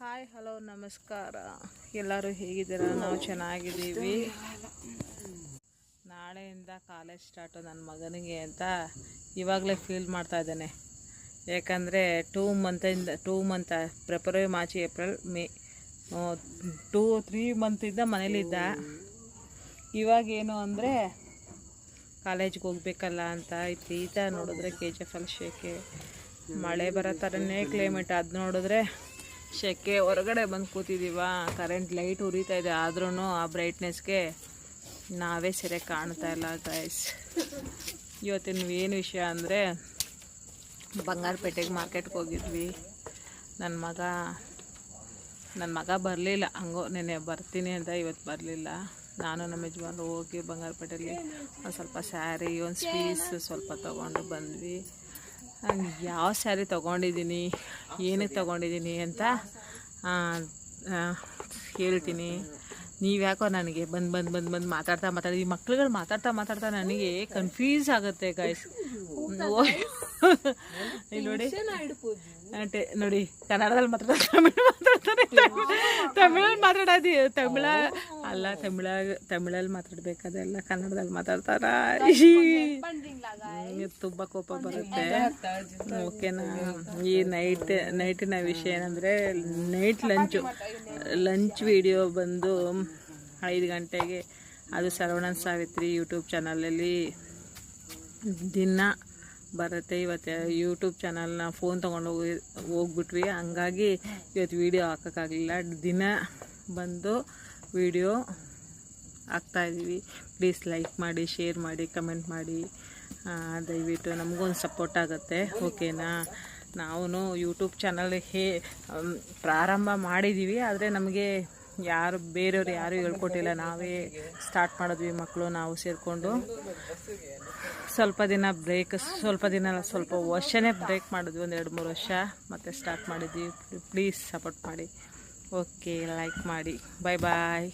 Hi hello ನಮಸ್ಕಾರ. ಎಲ್ಲರೂ ಹೇಗಿದ್ದೀರಾ? ನಾವು ಚೆನ್ನಾಗಿದ್ದೀವಿ. ನಾಳೆಯಿಂದ ಕಾಲೇಜ್ ಸ್ಟಾರ್ಟು ನನ್ನ ಮಗನಿಗೆ ಅಂತ ಇವಾಗಲೇ ಫೀಲ್ ಮಾಡ್ತಾ ಇದ್ದಾನೆ. ಯಾಕಂದರೆ 2 month February, March, April, May 2-3 ಮಂತಿಂದ ಮನೇಲಿದ್ದ. ಇವಾಗೇನು ಅಂದರೆ ಕಾಲೇಜ್ಗೆ ಹೋಗ್ಬೇಕಲ್ಲ ಅಂತ ಈತ ನೋಡಿದ್ರೆ KGF ಶೆಕೆ, ಮಳೆ ಬರೋ ಥರನೇ ಕ್ಲೈಮೇಟ್. ಅದು ನೋಡಿದ್ರೆ ಶೆಕೆ. ಹೊರಗಡೆ ಬಂದು ಕೂತಿದ್ದೀವ, ಕರೆಂಟ್ ಲೈಟ್ ಉರಿತಾ ಇದೆ, ಆದ್ರೂ ಆ ಬ್ರೈಟ್ನೆಸ್ಗೆ ನಾವೇ ಸರಿಯಾಗಿ ಕಾಣ್ತಾ ಇಲ್ಲ ಗೈಸ್. ಇವತ್ತಿನ ಏನು ವಿಷಯ ಅಂದರೆ ಬಂಗಾರಪೇಟೆಗೆ ಮಾರ್ಕೆಟ್ಗೆ ಹೋಗಿದ್ವಿ. ನನ್ನ ಮಗ ಬರಲಿಲ್ಲ. ಹಂಗೋ ನೆನ್ನೆ ಬರ್ತೀನಿ ಅಂತ ಇವತ್ತು ಬರಲಿಲ್ಲ. ನಾನು ನಮ್ಮ ಯಜಮಾನ್ರು ಹೋಗಿ ಬಂಗಾರಪೇಟೆಯಲ್ಲಿ ಒಂದು ಸ್ವಲ್ಪ ಸ್ಯಾರಿ, ಒಂದು ಸ್ವೀಟ್ಸ್ ಸ್ವಲ್ಪ ತೊಗೊಂಡು ಬಂದ್ವಿ. ಯಾವ ಸ್ಯಾರಿ ತೊಗೊಂಡಿದ್ದೀನಿ, ಏನಕ್ಕೆ ತೊಗೊಂಡಿದ್ದೀನಿ ಅಂತ ಹೇಳ್ತೀನಿ. ನೀವು ಯಾಕೋ ನನಗೆ ಬಂದು ಮಾತಾಡ್ತಾ ಈ ಮಕ್ಳುಗಳು ಮಾತಾಡ್ತಾ ನನಗೆ ಕನ್ಫ್ಯೂಸ್ ಆಗುತ್ತೆ ಗೈಸ್. ನೋಡಿ ಕನ್ನಡದಲ್ಲಿ ಮಾತಾಡ್ತಾರೆ, ತಮಿಳಲ್ಲಿ ತಮಿಳಲ್ಲಿ ಮಾತಾಡ್ಬೇಕಾದೆಲ್ಲ ಕನ್ನಡದಲ್ಲಿ ಮಾತಾಡ್ತಾರ. ತುಂಬ ಕೋಪ ಬರುತ್ತೆ. ಓಕೆನಾ? ಈ ನೈಟಿನ ವಿಷಯ ಏನಂದರೆ ಲಂಚ್ ವಿಡಿಯೋ ಬಂದು 5 ಗಂಟೆಗೆ, ಅದು ಶ್ರವಣನ್ ಸಾವಿತ್ರಿ ಯೂಟ್ಯೂಬ್ ಚಾನಲಲ್ಲಿ ದಿನ ಬರುತ್ತೆ. ಇವತ್ತು ಯೂಟ್ಯೂಬ್ ಚಾನಲ್ನ ಫೋನ್ ತೊಗೊಂಡು ಹೋಗ್ಬಿಟ್ವಿ, ಹಂಗಾಗಿ ಇವತ್ತು ವೀಡಿಯೋ ಹಾಕೋಕ್ಕಾಗಲಿಲ್ಲ. ದಿನ ಬಂದು ವೀಡಿಯೋ ಹಾಕ್ತಾಯಿದ್ದೀವಿ. ಪ್ಲೀಸ್ ಲೈಕ್ ಮಾಡಿ, ಶೇರ್ ಮಾಡಿ, ಕಮೆಂಟ್ ಮಾಡಿ. ದಯವಿಟ್ಟು ನಮಗೊಂದು ಸಪೋರ್ಟ್ ಆಗುತ್ತೆ. ಓಕೆನಾ? ನಾವು ಯೂಟ್ಯೂಬ್ ಚಾನಲ್ ಪ್ರಾರಂಭ ಮಾಡಿದ್ದೀವಿ, ಆದರೆ ನಮಗೆ ಬೇರೆಯವ್ರು ಯಾರೂ ಹೇಳ್ಕೊಟ್ಟಿಲ್ಲ. ನಾವೇ ಸ್ಟಾರ್ಟ್ ಮಾಡಿದ್ವಿ, ಮಕ್ಕಳು ನಾವು ಸೇರಿಕೊಂಡು. ಸ್ವಲ್ಪ ವರ್ಷನೇ ಬ್ರೇಕ್ ಮಾಡಿದ್ವಿ, 1-2-3 ವರ್ಷ ಮತ್ತೆ ಸ್ಟಾರ್ಟ್ ಮಾಡಿದ್ವಿ. ಪ್ಲೀಸ್ ಸಪೋರ್ಟ್ ಮಾಡಿ. ಓಕೆ, ಲೈಕ್ ಮಾಡಿ. ಬಾಯ್.